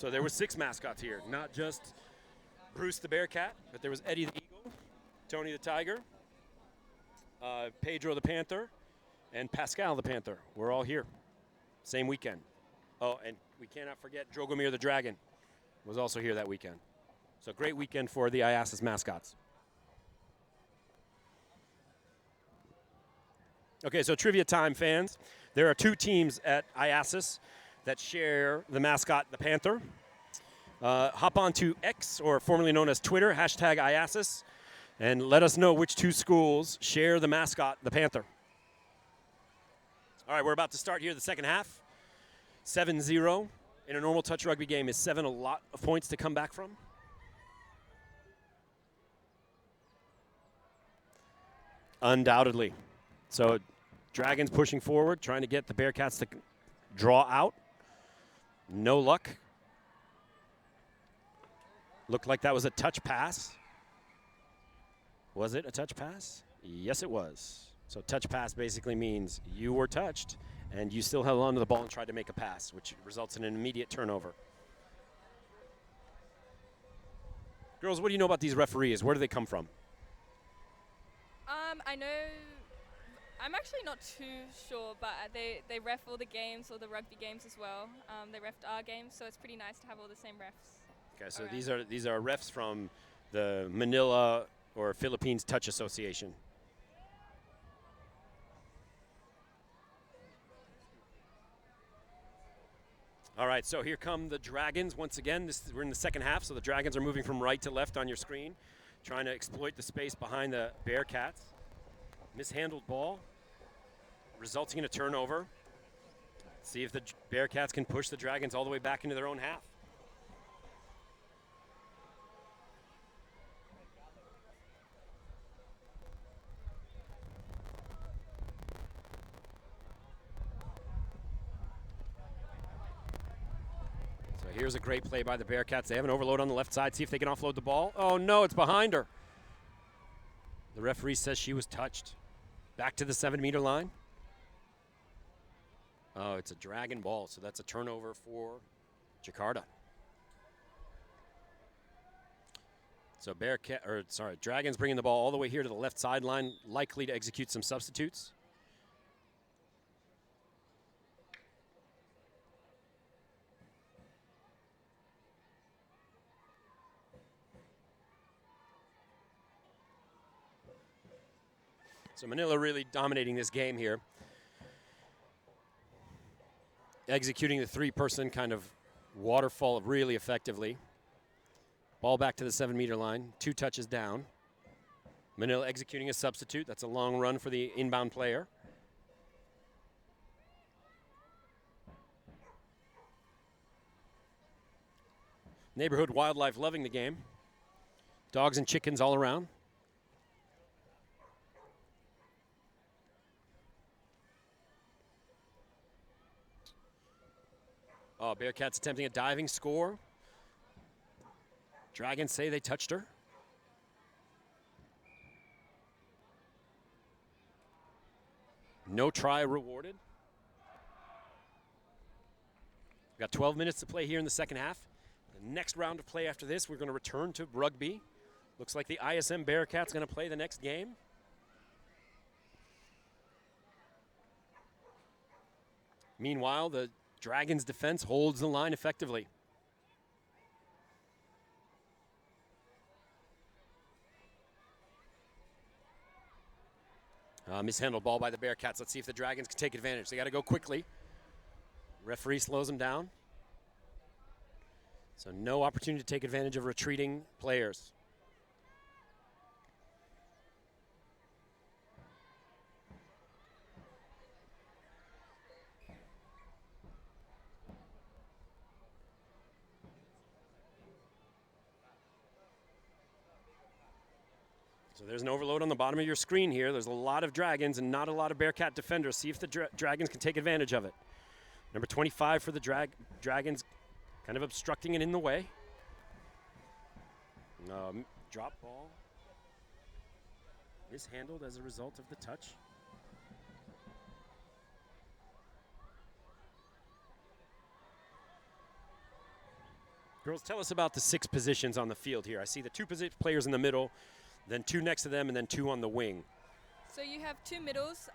So there were 6 mascots here, not just Bruce the Bearcat, but there was Eddie the Eagle, Tony the Tiger, Pedro the Panther, and Pascal the Panther. We're all here. Same weekend. Oh, and we cannot forget Drogomir the Dragon was also here that weekend. So great weekend for the IASAS mascots. Okay, so trivia time, fans. There are 2 teams at IASAS that share the mascot, the Panther. Hop on to X, or formerly known as Twitter, hashtag IASAS, and let us know which 2 schools share the mascot, the Panther. All right, we're about to start here the second half. 7-0 in a normal touch rugby game. Is 7 a lot of points to come back from? Undoubtedly. So Dragons pushing forward, trying to get the Bearcats to draw out. No luck. Looked like that was a touch pass. Was it a touch pass? Yes, it was. So touch pass basically means you were touched and you still held on to the ball and tried to make a pass, which results in an immediate turnover. Girls, what do you know about these referees? Where do they come from? I know, I'm actually not too sure, but they ref all the games, all the rugby games as well. They refed our games, so it's pretty nice to have all the same refs. Okay, so around. these are refs from the Manila or Philippines Touch Association. All right, so here come the Dragons once again. We're in the second half, so the Dragons are moving from right to left on your screen, trying to exploit the space behind the Bearcats. Mishandled ball, resulting in a turnover. See if the Bearcats can push the Dragons all the way back into their own half. So here's a great play by the Bearcats. They have an overload on the left side. See if they can offload the ball. Oh no, it's behind her. The referee says she was touched. Back to the 7-meter line. Oh, it's a Dragon ball, so that's a turnover for Jakarta. So Dragons bringing the ball all the way here to the left sideline, likely to execute some substitutes. So Manila really dominating this game here. Executing the 3-person kind of waterfall really effectively. Ball back to the 7-meter line, 2 touches down. Manila executing a substitute. That's a long run for the inbound player. Neighborhood wildlife loving the game. Dogs and chickens all around. Oh, Bearcats attempting a diving score. Dragons say they touched her. No try rewarded. We've got 12 minutes to play here in the second half. The next round of play after this, we're going to return to rugby. Looks like the ISM Bearcats going to play the next game. Meanwhile, the Dragons' defense holds the line effectively. Mishandled ball by the Bearcats. Let's see if the Dragons can take advantage. They got to go quickly. Referee slows them down. So no opportunity to take advantage of retreating players. So there's an overload on the bottom of your screen here. There's a lot of Dragons and not a lot of Bearcat defenders. See if the Dragons can take advantage of it. Number 25 for the Dragons, kind of obstructing and in the way. Drop ball. Mishandled as a result of the touch. Girls, tell us about the 6 positions on the field here. I see the 2 players in the middle, then 2 next to them, and then 2 on the wing. So you have 2 middles,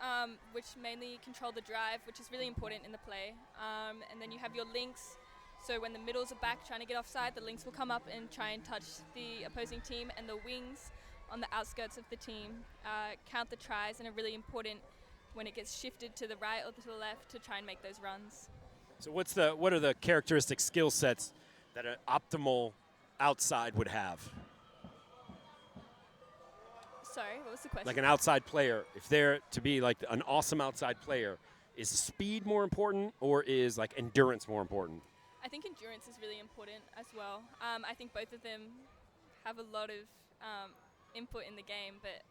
which mainly control the drive, which is really important in the play. And then you have your links. So when the middles are back trying to get offside, the links will come up and try and touch the opposing team, and the wings on the outskirts of the team count the tries and are really important when it gets shifted to the right or to the left to try and make those runs. So what are the characteristic skill sets that an optimal outside would have? Sorry, what was the question? Like an outside player, if they're to be like an awesome outside player, is speed more important or is like endurance more important? I think endurance is really important as well. I think both of them have a lot of input in the game, but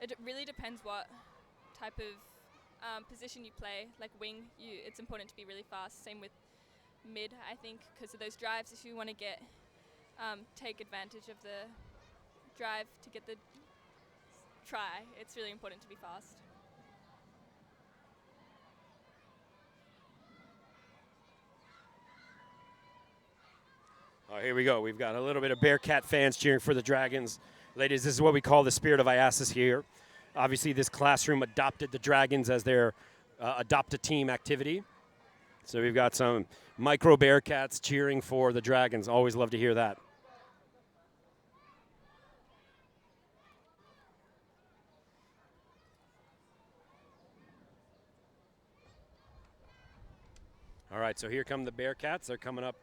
it really depends what type of position you play. Like wing, it's important to be really fast. Same with mid, I think, because of those drives. If you want to take advantage of the drive to get the try, it's really important to be fast. Oh, here we go. We've got a little bit of Bearcat fans cheering for the Dragons. Ladies, this is what we call the spirit of IASAS here. Obviously, this classroom adopted the Dragons as their adopt-a-team activity. So we've got some micro Bearcats cheering for the Dragons. Always love to hear that. All right, so here come the Bearcats. They're coming up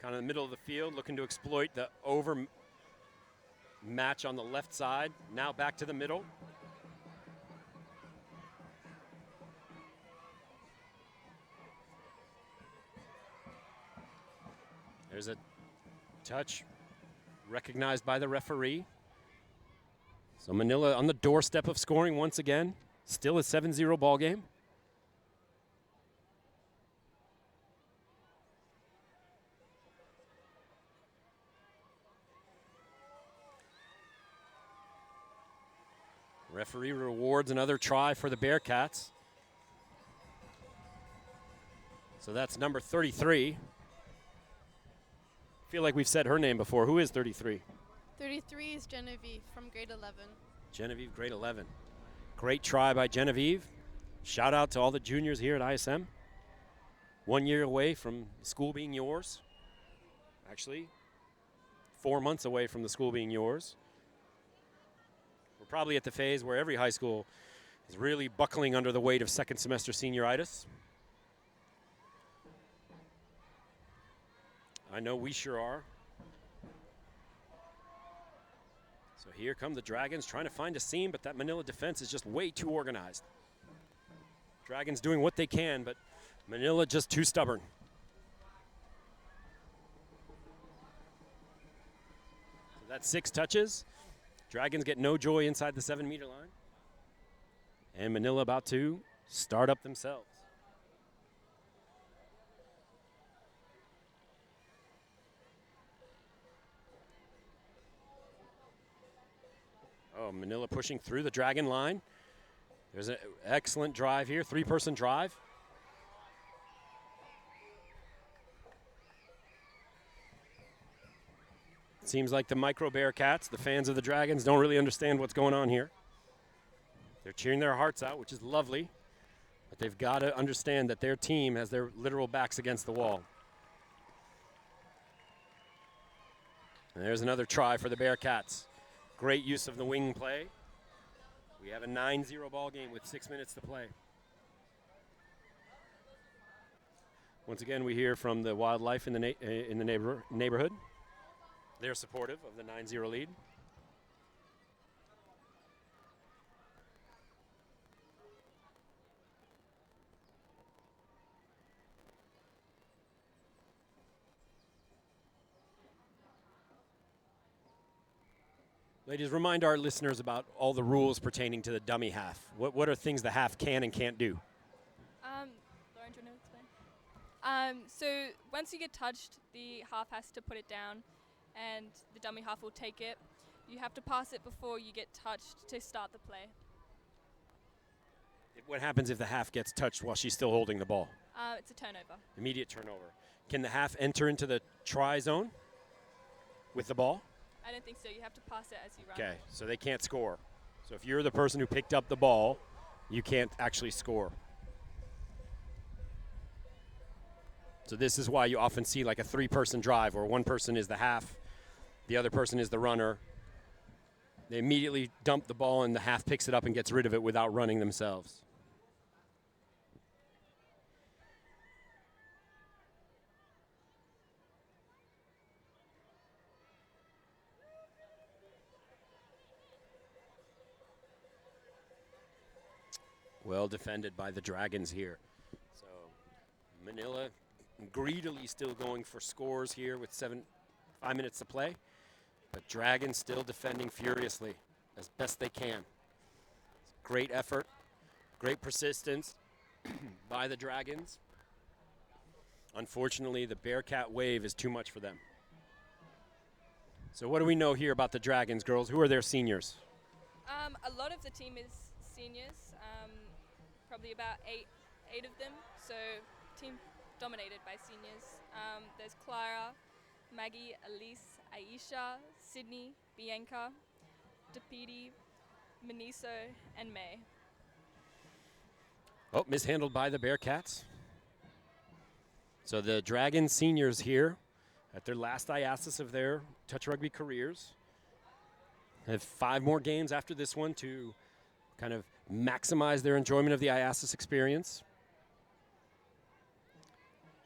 kind of in the middle of the field, looking to exploit the over match on the left side. Now back to the middle. There's a touch recognized by the referee. So Manila on the doorstep of scoring once again. Still a 7-0 ball game. Referee rewards another try for the Bearcats. So that's number 33. Feel like we've said her name before. Who is 33? 33 is Genevieve from grade 11. Genevieve, grade 11. Great try by Genevieve. Shout out to all the juniors here at ISM. 1 year away from school being yours. Actually, 4 months away from the school being yours. We're probably at the phase where every high school is really buckling under the weight of second semester senioritis. I know we sure are. So here come the Dragons trying to find a seam, but that Manila defense is just way too organized. Dragons doing what they can, but Manila just too stubborn. So that's 6 touches. Dragons get no joy inside the 7-meter line. And Manila about to start up themselves. Oh, Manila pushing through the Dragon line. There's an excellent drive here, 3-person drive. It seems like the micro Bearcats, the fans of the Dragons, don't really understand what's going on here. They're cheering their hearts out, which is lovely, but they've got to understand that their team has their literal backs against the wall. And there's another try for the Bearcats. Great use of the wing play. We have a 9-0 ball game with 6 minutes to play. Once again, we hear from the wildlife in the neighborhood. They're supportive of the 9-0 lead. Ladies, remind our listeners about all the rules pertaining to the dummy half. What are things the half can and can't do? Lauren, do you want to explain? So once you get touched, the half has to put it down, and the dummy half will take it. You have to pass it before you get touched to start the play. What happens if the half gets touched while she's still holding the ball? It's a turnover. Immediate turnover. Can the half enter into the try zone with the ball? I don't think so. You have to pass it as you run. Okay, so they can't score. So if you're the person who picked up the ball, you can't actually score. So this is why you often see like a 3-person drive where one person is the half, the other person is the runner. They immediately dump the ball and the half picks it up and gets rid of it without running themselves. Well defended by the Dragons here. So Manila greedily still going for scores here with 5 minutes to play. But Dragons still defending furiously as best they can. Great effort, great persistence by the Dragons. Unfortunately, the Bearcat wave is too much for them. So what do we know here about the Dragons, girls? Who are their seniors? A lot of the team is seniors, probably about eight of them. So team dominated by seniors. There's Clara, Maggie, Elise, Aisha, Sydney, Bianca, Depidi, Maniso, and May. Oh, mishandled by the Bearcats. So the Dragons seniors here at their last IASAS of their touch rugby careers. Have 5 more games after this one to kind of maximize their enjoyment of the IASAS experience.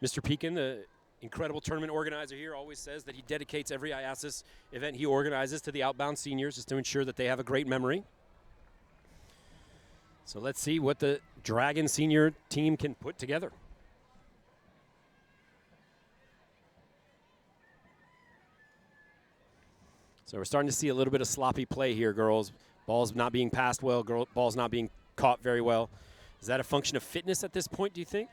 Mr. Pekin, the incredible tournament organizer here, always says that he dedicates every IASAS event he organizes to the outbound seniors just to ensure that they have a great memory. So let's see what the Dragon senior team can put together. So we're starting to see a little bit of sloppy play here, girls. Ball's not being passed well, ball's not being caught very well. Is that a function of fitness at this point, do you think?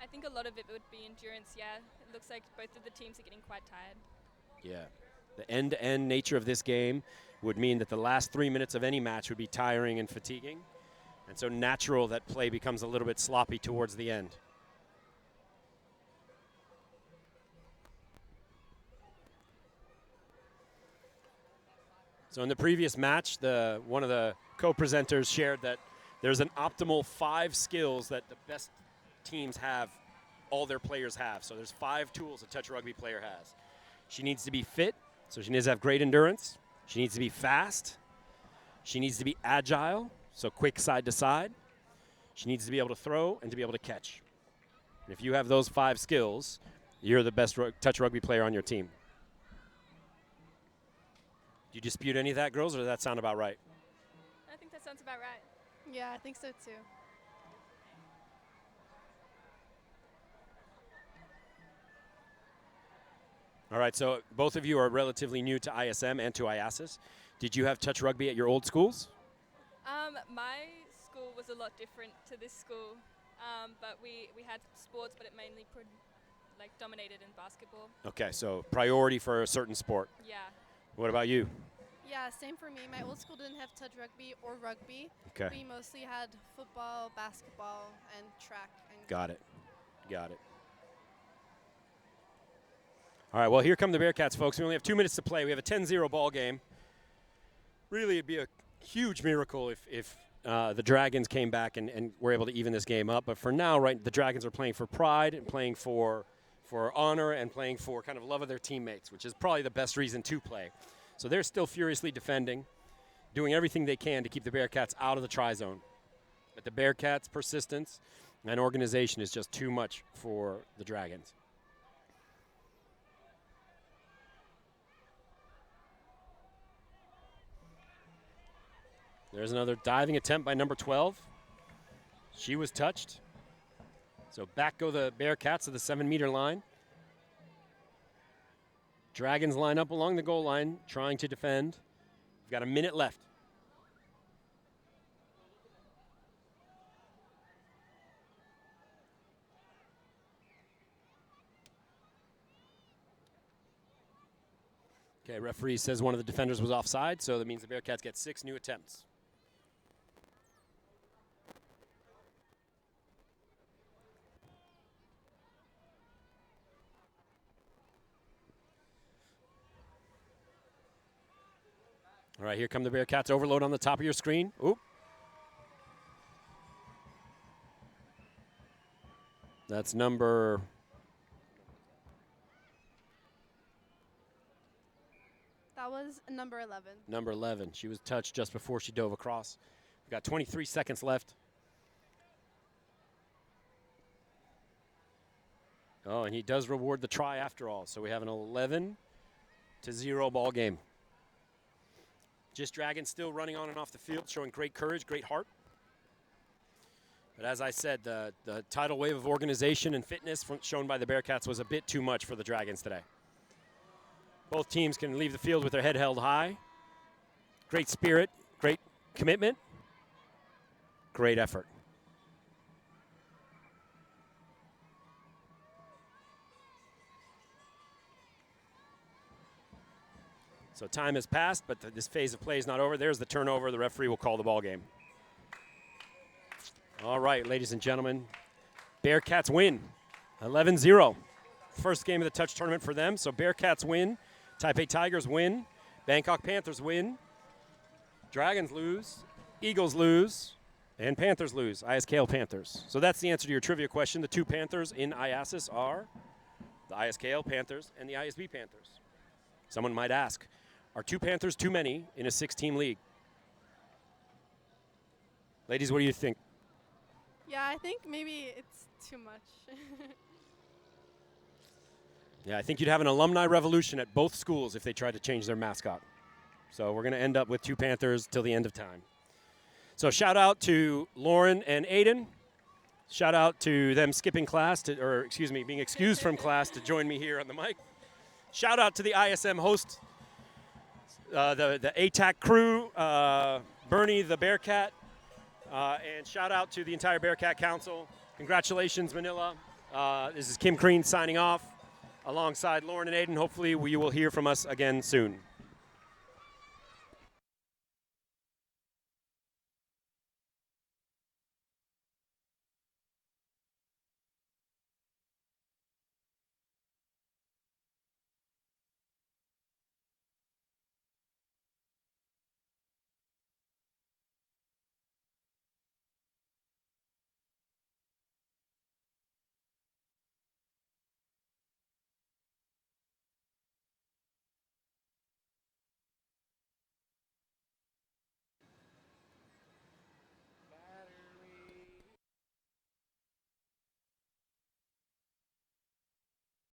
I think a lot of it would be endurance, yeah. It looks like both of the teams are getting quite tired. Yeah. The end-to-end nature of this game would mean that the last 3 minutes of any match would be tiring and fatiguing. And so natural that play becomes a little bit sloppy towards the end. So in the previous match, one of the co-presenters shared that there's an optimal 5 skills that the best teams have, all their players have. So there's 5 tools a touch rugby player has. She needs to be fit, so she needs to have great endurance. She needs to be fast. She needs to be agile, so quick side to side. She needs to be able to throw and to be able to catch. And if you have those 5 skills, you're the best touch rugby player on your team. Do you dispute any of that, girls, or does that sound about right? I think that sounds about right. Yeah, I think so too. All right, so both of you are relatively new to ISM and to IASAS. Did you have touch rugby at your old schools? My school was a lot different to this school, but we had sports, but it mainly dominated in basketball. Okay, so priority for a certain sport. Yeah. What about you? Yeah, same for me. My old school didn't have touch rugby or rugby. Okay. We mostly had football, basketball, and track. And Got it. Got it. All right, well, here come the Bearcats, folks. We only have 2 minutes to play. We have a 10-0 ball game. Really, it'd be a huge miracle if the Dragons came back and were able to even this game up. But for now, right, the Dragons are playing for pride and playing for honor and playing for kind of love of their teammates, which is probably the best reason to play. So they're still furiously defending, doing everything they can to keep the Bearcats out of the try zone. But the Bearcats' persistence and organization is just too much for the Dragons. There's another diving attempt by number 12. She was touched. So back go the Bearcats to the 7-meter line. Dragons line up along the goal line, trying to defend. We've got a minute left. Okay, referee says one of the defenders was offside, so that means the Bearcats get 6 new attempts. All right, here come the Bearcats. Overload on the top of your screen. Oop. That's number... That was number 11. Number 11. She was touched just before she dove across. We've got 23 seconds left. Oh, and he does reward the try after all. So we have an 11-0 ball game. JIS Dragons still running on and off the field, showing great courage, great heart. But as I said, the tidal wave of organization and fitness shown by the Bearcats was a bit too much for the Dragons today. Both teams can leave the field with their head held high. Great spirit, great commitment, great effort. So time has passed, but this phase of play is not over. There's the turnover. The referee will call the ball game. All right, ladies and gentlemen, Bearcats win 11-0. First game of the Touch tournament for them. So Bearcats win, Taipei Tigers win, Bangkok Panthers win, Dragons lose, Eagles lose, and Panthers lose, ISKL Panthers. So that's the answer to your trivia question. The two Panthers in IASAS are the ISKL Panthers and the ISB Panthers. Someone might ask, are two Panthers too many in a 6-team league? Ladies, what do you think? Yeah, I think maybe it's too much. Yeah, I think you'd have an alumni revolution at both schools if they tried to change their mascot. So we're going to end up with two Panthers till the end of time. So shout out to Lauren and Aiden. Shout out to them skipping class, being excused from class to join me here on the mic. Shout out to the ISM host, the ATAC crew, Bernie the Bearcat, and shout out to the entire Bearcat Council. Congratulations, Manila. This is Kim Crean signing off alongside Lauren and Aiden. Hopefully you will hear from us again soon.